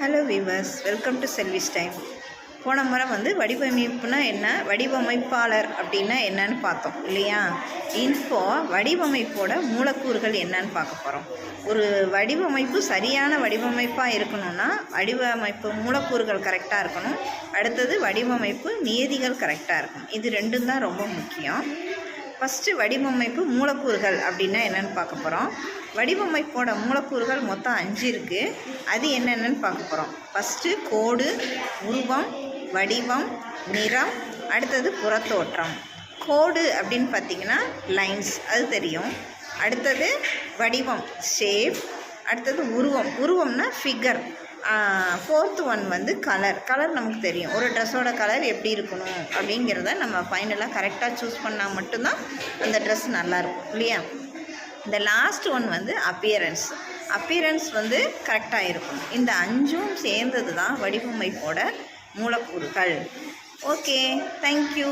Hello viewers, welcome to Selvi's time. போன முறை வடிவமைப்புனா என்ன, வடிவமைப்பாளர் அப்படின்னா என்னன்னு பார்த்தோம் இல்லையா? இப்போது வடிவமைப்போட மூலக்கூறுகள் என்னன்னு பார்க்க போகிறோம். ஒரு வடிவமைப்பு சரியான வடிவமைப்பாக இருக்கணும்னா வடிவமைப்பு மூலக்கூறுகள் கரெக்டாக இருக்கணும். அடுத்தது வடிவமைப்பு நியதிகள் கரெக்டாக இருக்கணும். இது ரெண்டும் தான் ரொம்ப முக்கியம். ஃபஸ்ட்டு வடிவமைப்பு மூலக்கூறுகள் அப்படின்னா என்னென்னு பார்க்க போகிறோம். வடிவமைப்போட மூலக்கூறுகள் மொத்தம் 5 இருக்குது. அது என்னென்னு பார்க்க போகிறோம். ஃபஸ்ட்டு கோடு, உருவம், வடிவம், நிறம், அடுத்தது புறத்தோற்றம். கோடு அப்படின்னு பார்த்திங்கன்னா லைன்ஸ், அது தெரியும். அடுத்தது வடிவம், ஷேப். அடுத்தது உருவம்னா ஃபிகர். 4th ஒன் கலர் நமக்கு தெரியும். ஒரு ட்ரெஸ்ஸோட கலர் எப்படி இருக்கணும் அப்படிங்கிறத நம்ம ஃபைனலாக கரெக்டாக சூஸ் பண்ணால் மட்டும்தான் அந்த ட்ரெஸ் நல்லாயிருக்கும் இல்லையா? இந்த லாஸ்ட் ஒன் அப்பியரன்ஸ் கரெக்டாக இருக்கணும். இந்த 5ம் சேர்ந்தது தான் வடிவமைப்போட மூலக்கூறுகள். Okay, thank you.